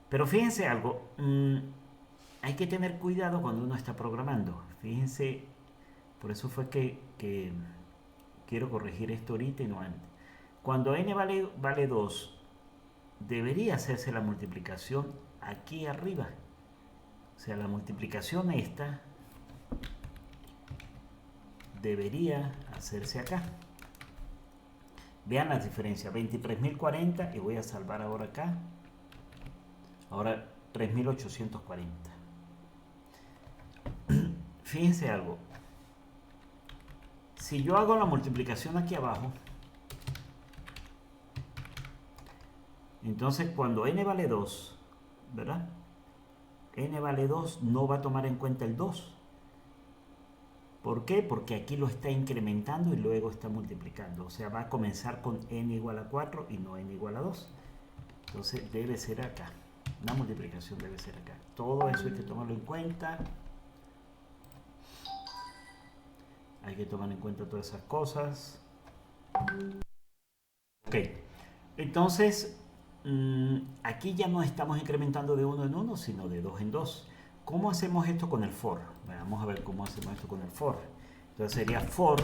Pero fíjense algo. Hay que tener cuidado cuando uno está programando. Fíjense. Por eso fue que quiero corregir esto ahorita y no antes. Cuando n vale 2, debería hacerse la multiplicación aquí arriba. O sea, la multiplicación esta debería hacerse acá. Vean las diferencias. 23.040 y voy a salvar ahora acá. Ahora 3.840. Fíjense algo. Si yo hago la multiplicación aquí abajo, Entonces cuando n vale 2, ¿verdad? N vale 2 no va a tomar en cuenta el 2. ¿Por qué? Porque aquí lo está incrementando y luego está multiplicando. O sea, va a comenzar con n igual a 4 y no n igual a 2. Entonces debe ser acá. La multiplicación debe ser acá. Todo eso hay que tomarlo en cuenta. Hay que tomar en cuenta todas esas cosas. Ok. Entonces, aquí ya no estamos incrementando de 1 en 1, sino de 2 en 2. ¿Cómo hacemos esto con el for? Vamos a ver cómo hacemos esto con el for. Entonces sería for.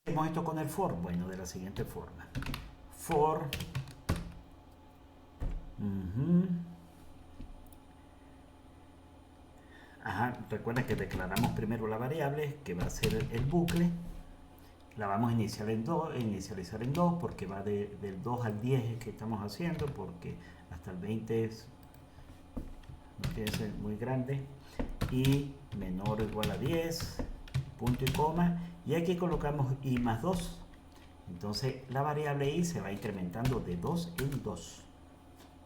Hacemos esto con el for. Bueno, de la siguiente forma. For. Ajá, recuerda que declaramos primero la variable, que va a ser el bucle. La vamos a inicializar en 2 porque va del 2 al 10 que estamos haciendo, porque hasta el 20 no tiene que ser muy grande. Y menor o igual a 10, punto y coma. Y aquí colocamos i más 2. Entonces la variable i se va incrementando de 2 en 2.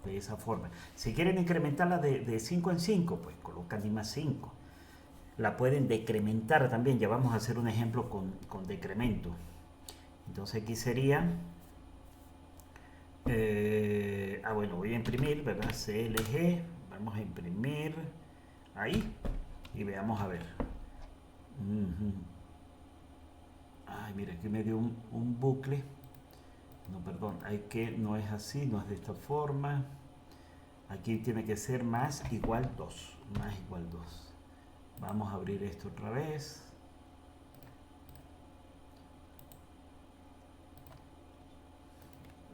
De esa forma. Si quieren incrementarla de 5 en 5, pues colocan i más 5. La pueden decrementar también. Ya vamos a hacer un ejemplo con decremento. Entonces aquí sería... bueno, voy a imprimir, ¿verdad? CLG. Vamos a imprimir ahí. Y veamos a ver. Ay, mira, aquí me dio un bucle. No, perdón, no es así, no es de esta forma. Aquí tiene que ser más igual 2. Más igual 2. Vamos a abrir esto otra vez.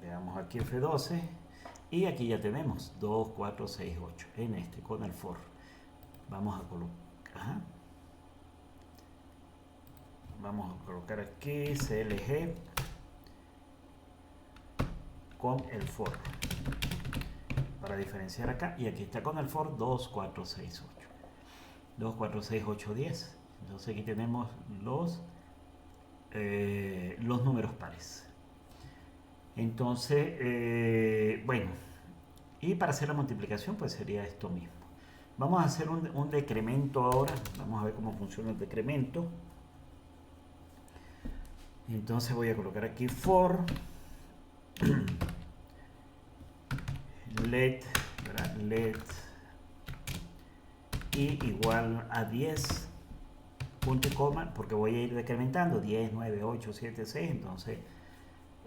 Veamos aquí F12. Y aquí ya tenemos 2, 4, 6, 8. En este, con el for. Vamos a colocar... Vamos a colocar aquí CLG con el for para diferenciar acá, y aquí está con el for 2, 4, 6, 8. 2, 4, 6, 8, 10. Entonces aquí tenemos los números pares. Entonces, bueno, y para hacer la multiplicación pues sería esto mismo. Vamos a hacer un decremento ahora. Vamos a ver cómo funciona el decremento. Entonces voy a colocar aquí for let i igual a 10 punto y coma, porque voy a ir decrementando 10, 9, 8, 7, 6. Entonces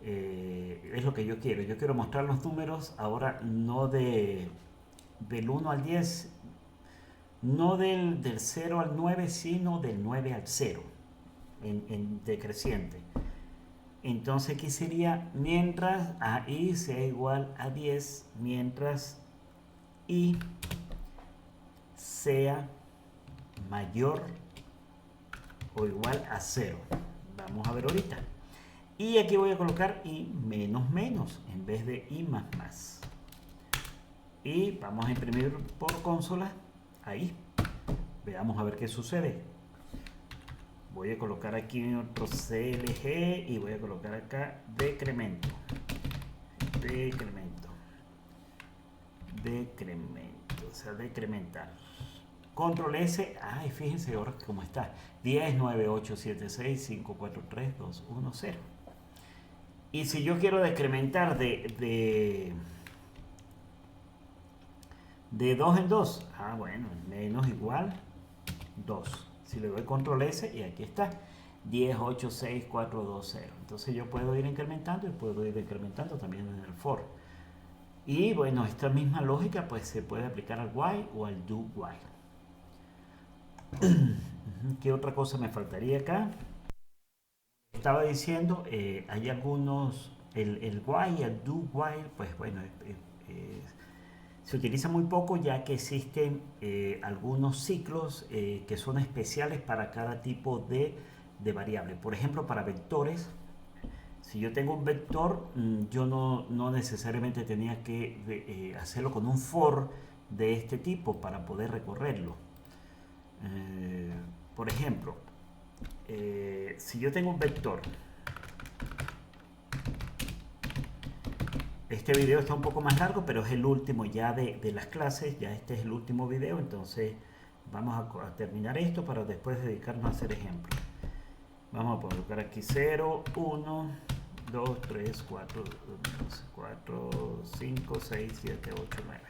es lo que yo quiero. Yo quiero mostrar los números ahora no del 1 al 10, no del 0 al 9, sino del 9 al 0 en decreciente. Entonces aquí sería mientras a i sea igual a 10, mientras i sea mayor o igual a 0. Vamos a ver ahorita. Y aquí voy a colocar i menos menos en vez de i más más. Y vamos a imprimir por consola ahí. Veamos a ver qué sucede. Voy a colocar aquí otro CLG y voy a colocar acá decremento. O sea, decrementar. Control S. Ay, fíjense ahora cómo está. 10, 9, 8, 7, 6, 5, 4, 3, 2, 1, 0. Y si yo quiero decrementar de 2 en 2, bueno, menos igual 2. Si le doy control S, y aquí está, 10, 8, 6, 4, 2, 0. Entonces yo puedo ir incrementando y puedo ir incrementando también en el for. Y bueno, esta misma lógica pues se puede aplicar al while o al do while. ¿Qué otra cosa me faltaría acá? Estaba diciendo, hay algunos, el while y el do while, pues bueno, se utiliza muy poco, ya que existen algunos ciclos que son especiales para cada tipo de variable. Por ejemplo, para vectores, si yo tengo un vector, yo no necesariamente tenía que hacerlo con un for de este tipo para poder recorrerlo. por ejemplo, si yo tengo un vector, este video está un poco más largo, pero es el último ya de las clases, ya este es el último video, entonces vamos a terminar esto para después dedicarnos a hacer ejemplos. Vamos a colocar aquí 0, 1, 2, 3, 4, 5, 6, 7, 8, 9.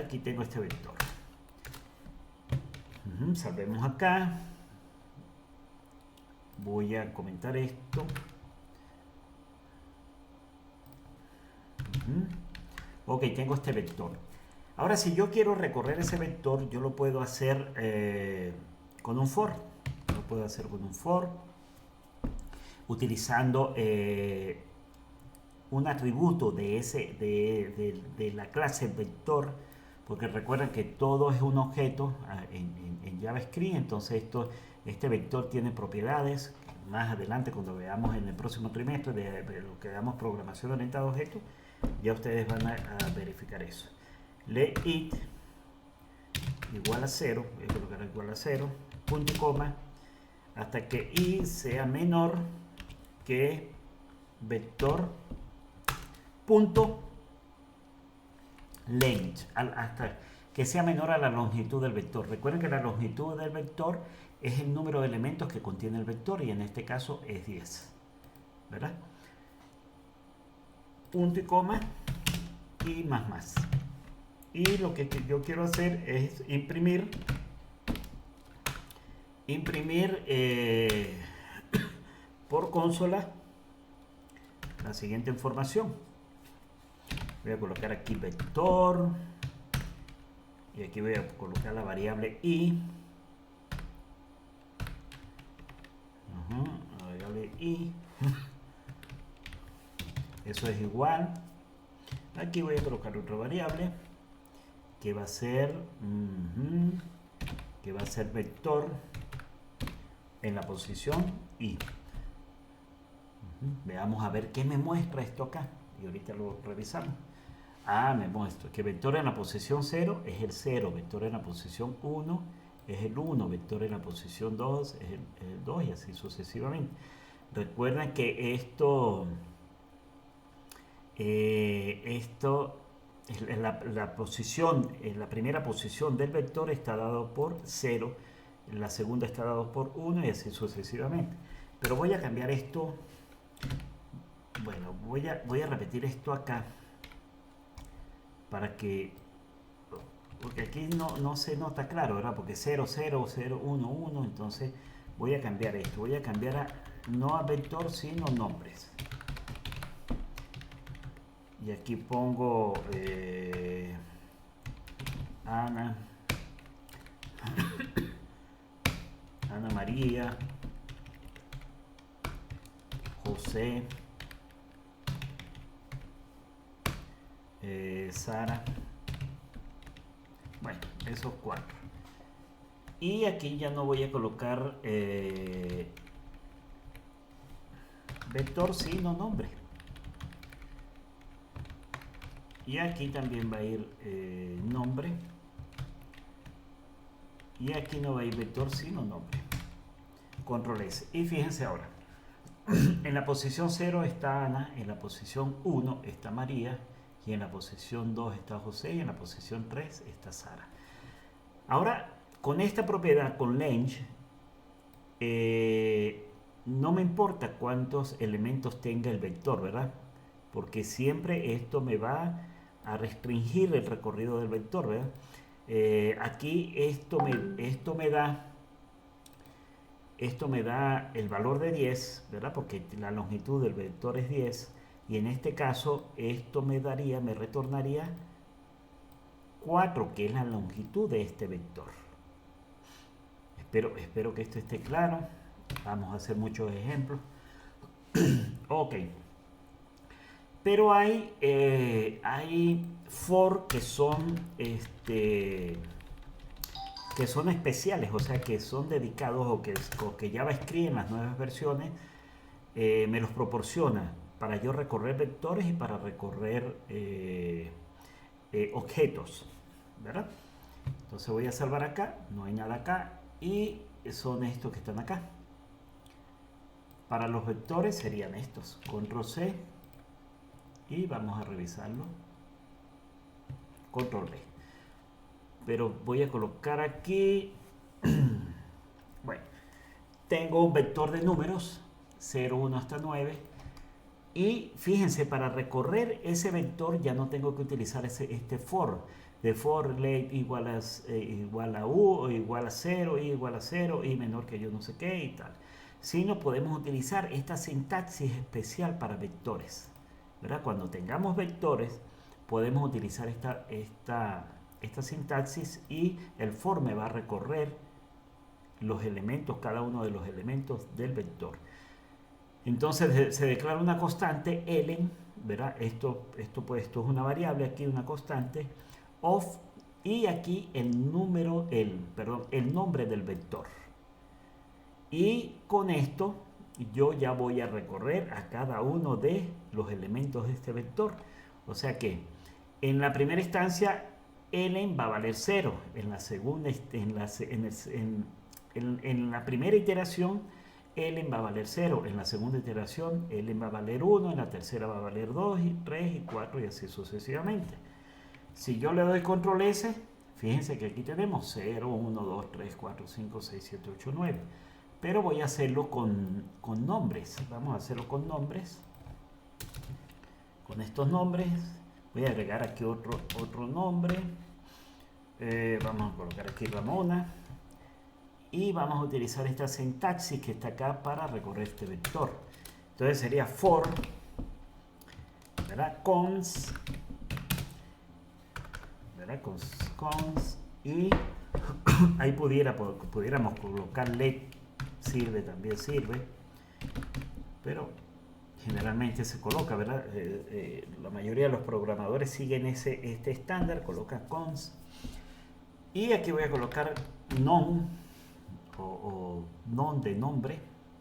Aquí tengo este vector. Salvemos acá. Voy a comentar esto. Ok, tengo este vector. Ahora, si yo quiero recorrer ese vector, yo lo puedo hacer con un for. Lo puedo hacer con un for, utilizando un atributo de la clase vector, porque recuerden que todo es un objeto en JavaScript, entonces este vector tiene propiedades. Más adelante, cuando veamos en el próximo trimestre de lo que veamos programación orientada a objetos, ya ustedes van a verificar eso. Let it igual a 0, voy a colocar igual a 0, punto y coma, hasta que i sea menor que vector punto length, hasta que sea menor a la longitud del vector. Recuerden que la longitud del vector es el número de elementos que contiene el vector, y en este caso es 10, ¿verdad? Punto y coma y más. Y lo que yo quiero hacer es imprimir por consola la siguiente información. Voy a colocar aquí vector y aquí voy a colocar la variable i. La variable i. Eso es igual. Aquí voy a colocar otra variable que va a ser vector en la posición i. Veamos a ver qué me muestra esto acá, y ahorita lo revisamos. Me muestra que vector en la posición 0 es el 0, vector en la posición 1 es el 1, vector en la posición 2 es el 2, y así sucesivamente. Recuerden que esto la posición, la primera posición del vector está dado por 0, la segunda está dado por 1, y así sucesivamente. Pero voy a cambiar esto. Bueno, voy a repetir esto acá para que, porque aquí no se nota claro, ¿verdad? Porque 0, 0, 0, 1, 1, entonces voy a cambiar esto, voy a cambiar no a vector sino nombres. Y aquí pongo Ana María, José, Sara. Bueno, esos 4. Y aquí ya no voy a colocar vector sino nombre. Y aquí también va a ir nombre. Y aquí no va a ir vector sino nombre. Control S. Y fíjense ahora. En la posición 0 está Ana, en la posición 1 está María, y en la posición 2 está José, y en la posición 3 está Sara. Ahora, con esta propiedad, con length, no me importa cuántos elementos tenga el vector, ¿verdad? Porque siempre esto me va a restringir el recorrido del vector, ¿verdad? Aquí esto me da el valor de 10, ¿verdad? Porque la longitud del vector es 10, y en este caso esto me retornaría 4, que es la longitud de este vector. Espero que esto esté claro. Vamos a hacer muchos ejemplos. Ok. Pero hay for que son especiales, o sea, que son dedicados, o que JavaScript en las nuevas versiones me los proporciona para yo recorrer vectores y para recorrer objetos, ¿verdad? Entonces voy a salvar acá, no hay nada acá, y son estos que están acá. Para los vectores serían estos. Control C y vamos a revisarlo. Control V. Pero voy a colocar aquí. Bueno, tengo un vector de números 0, 1 hasta 9. Y fíjense, para recorrer ese vector ya no tengo que utilizar este for. De for length igual a u, o igual a 0, y igual a 0, y menor que yo no sé qué y tal. Sino podemos utilizar esta sintaxis especial para vectores, ¿verdad? Cuando tengamos vectores podemos utilizar esta sintaxis y el for me va a recorrer los elementos, cada uno de los elementos del vector. Entonces se declara una constante elen, ¿verdad? Esto es una variable, aquí una constante of, y aquí el nombre del vector. Y con esto yo ya voy a recorrer a cada uno de los elementos de este vector. O sea que en la primera instancia elen va a valer 0, en la segunda, en la primera iteración elen va a valer 0, en la segunda iteración elen va a valer 1, en la tercera va a valer 2, y 3 y 4 y así sucesivamente. Si yo le doy control S, fíjense que aquí tenemos 0, 1, 2, 3, 4, 5, 6, 7, 8, 9. Pero voy a hacerlo con nombres. Vamos a hacerlo con nombres. Con estos nombres. Voy a agregar aquí otro nombre. Vamos a colocar aquí Ramona. Y vamos a utilizar esta sintaxis que está acá para recorrer este vector. Entonces sería for, ¿verdad? Cons, ¿verdad? Cons, y ahí pudiéramos colocar let, también sirve, pero generalmente se coloca, ¿verdad? La mayoría de los programadores siguen este estándar, colocan cons, y aquí voy a colocar non o non de nombre,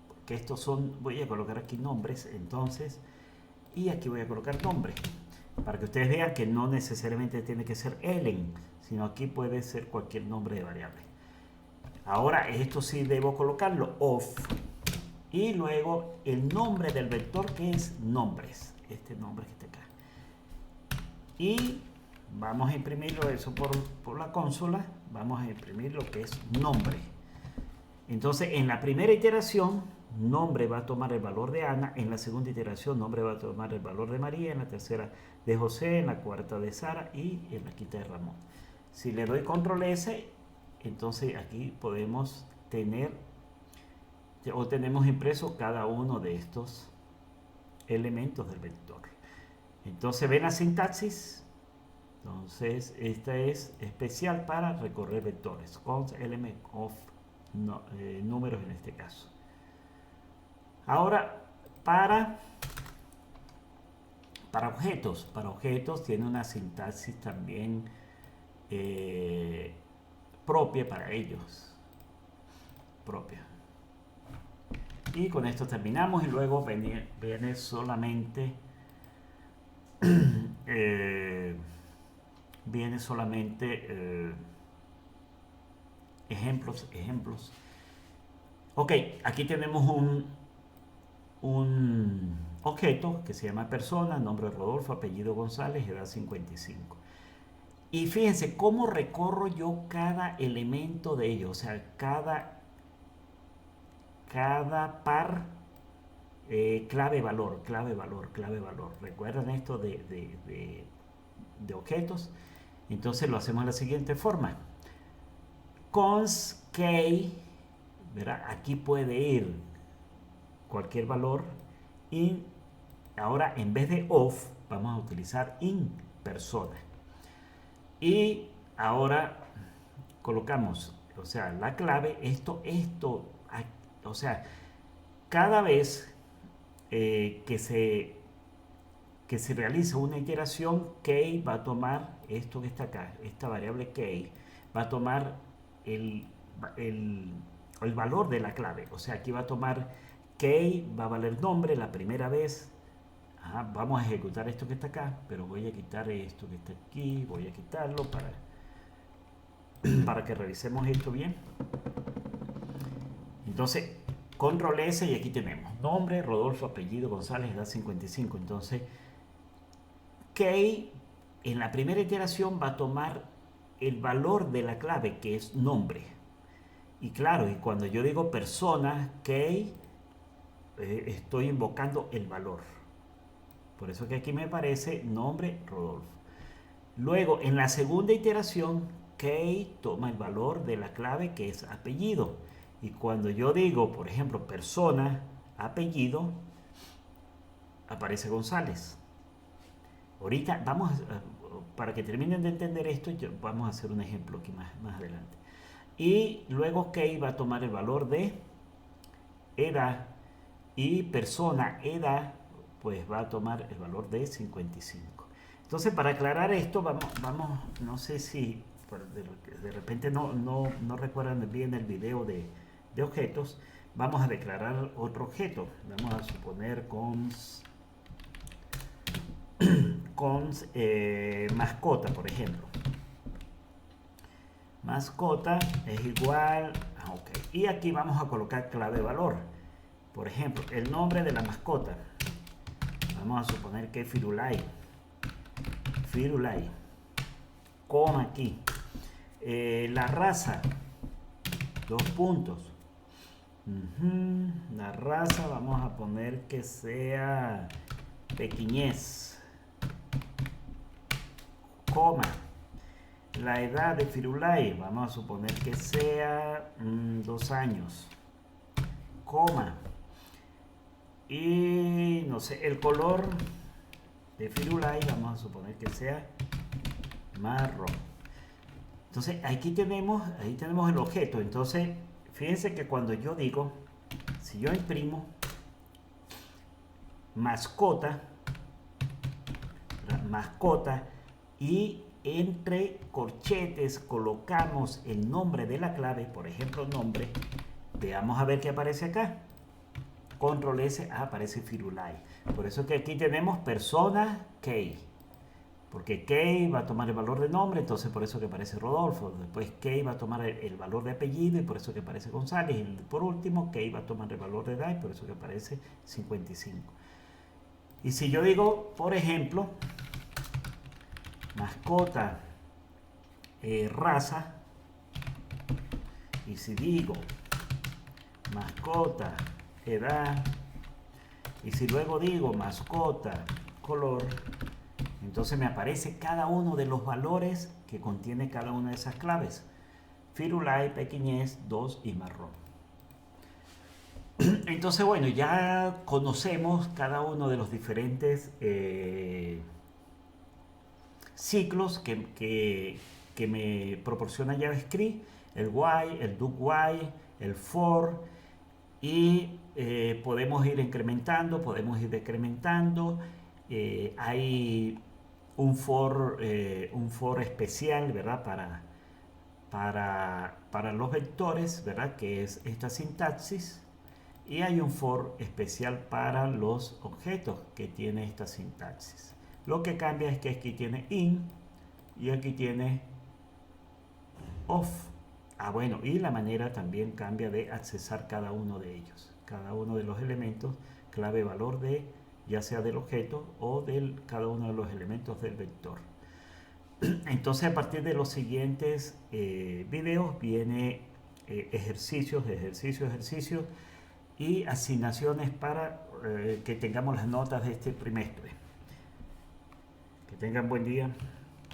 porque estos son, voy a colocar aquí nombres, entonces, y aquí voy a colocar nombre, para que ustedes vean que no necesariamente tiene que ser elen, sino aquí puede ser cualquier nombre de variable. Ahora esto sí debo colocarlo of, y luego el nombre del vector, que es nombres, este nombre que está acá, y vamos a imprimirlo eso por la consola. Vamos a imprimir lo que es nombre. Entonces en la primera iteración nombre va a tomar el valor de Ana, en la segunda iteración nombre va a tomar el valor de María, en la tercera de José, en la cuarta de Sara y en la quinta de Ramón. Si le doy control S, entonces aquí podemos tener o tenemos impreso cada uno de estos elementos del vector. Entonces ven la sintaxis. Entonces esta es especial para recorrer vectores, cons element of números en este caso. Ahora para objetos tiene una sintaxis también propia para ellos, propia. Y con esto terminamos, y luego viene solamente ejemplos. Ok, aquí tenemos un objeto que se llama persona, nombre Rodolfo, apellido González, edad 55. Y fíjense cómo recorro yo cada elemento de ellos, o sea, cada par, clave valor. ¿Recuerdan esto de objetos? Entonces lo hacemos de la siguiente forma. Cons k, ¿verdad? Aquí puede ir cualquier valor, y ahora en vez de of vamos a utilizar in persona. Y ahora colocamos, o sea, la clave, o sea, cada vez que se realiza una iteración, k va a tomar esto que está acá, esta variable k va a tomar el valor de la clave. O sea, aquí va a tomar k, va a valer nombre la primera vez. Vamos a ejecutar esto que está acá, pero voy a quitar esto que está aquí, voy a quitarlo para que revisemos esto bien. Entonces, control S y aquí tenemos nombre, Rodolfo, apellido, González, edad 55. Entonces, key en la primera iteración va a tomar el valor de la clave, que es nombre. Y claro, y cuando yo digo persona, key, estoy invocando el valor. Por eso que aquí me aparece nombre Rodolfo. Luego, en la segunda iteración, key toma el valor de la clave, que es apellido. Y cuando yo digo, por ejemplo, persona, apellido, aparece González. Ahorita vamos, para que terminen de entender esto, vamos a hacer un ejemplo aquí más adelante. Y luego key va a tomar el valor de edad y persona, edad, pues va a tomar el valor de 55. Entonces, para aclarar esto, vamos no sé si de repente no recuerdan bien el video de objetos, vamos a declarar otro objeto. Vamos a suponer con mascota, por ejemplo. Mascota es igual, okay. Y aquí vamos a colocar clave valor. Por ejemplo, el nombre de la mascota. Vamos a suponer que es Firulai. Firulai. Coma aquí. La raza. 2 puntos. La raza vamos a poner que sea pequinés. Coma. La edad de Firulai vamos a suponer que sea 2 años. Coma. Y no sé, el color de Firulai vamos a suponer que sea marrón. Entonces ahí tenemos el objeto. Entonces fíjense que cuando yo digo, si yo imprimo mascota y entre corchetes colocamos el nombre de la clave, por ejemplo nombre, veamos a ver qué aparece acá. Control S, aparece Firulai. Por eso que aquí tenemos persona key, porque key va a tomar el valor de nombre, entonces por eso que aparece Rodolfo. Después key va a tomar el valor de apellido y por eso que aparece González. Y por último key va a tomar el valor de edad y por eso que aparece 55. Y si yo digo, por ejemplo, mascota, raza, y si digo mascota, edad, y si luego digo mascota, color, entonces me aparece cada uno de los valores que contiene cada una de esas claves. Firulai, pequinés, 2 y marrón. Entonces, bueno, ya conocemos cada uno de los diferentes ciclos que me proporciona JavaScript, el while, el do while, el for, y podemos ir incrementando, podemos ir decrementando. Hay un for especial, ¿verdad? Para los vectores, ¿verdad? Que es esta sintaxis. Y hay un for especial para los objetos que tiene esta sintaxis. Lo que cambia es que aquí tiene in y aquí tiene off. Bueno, y la manera también cambia de accesar cada uno de ellos. Cada uno de los elementos, clave valor de, ya sea del objeto o de cada uno de los elementos del vector. Entonces, a partir de los siguientes videos viene ejercicios y asignaciones para que tengamos las notas de este trimestre. Que tengan buen día.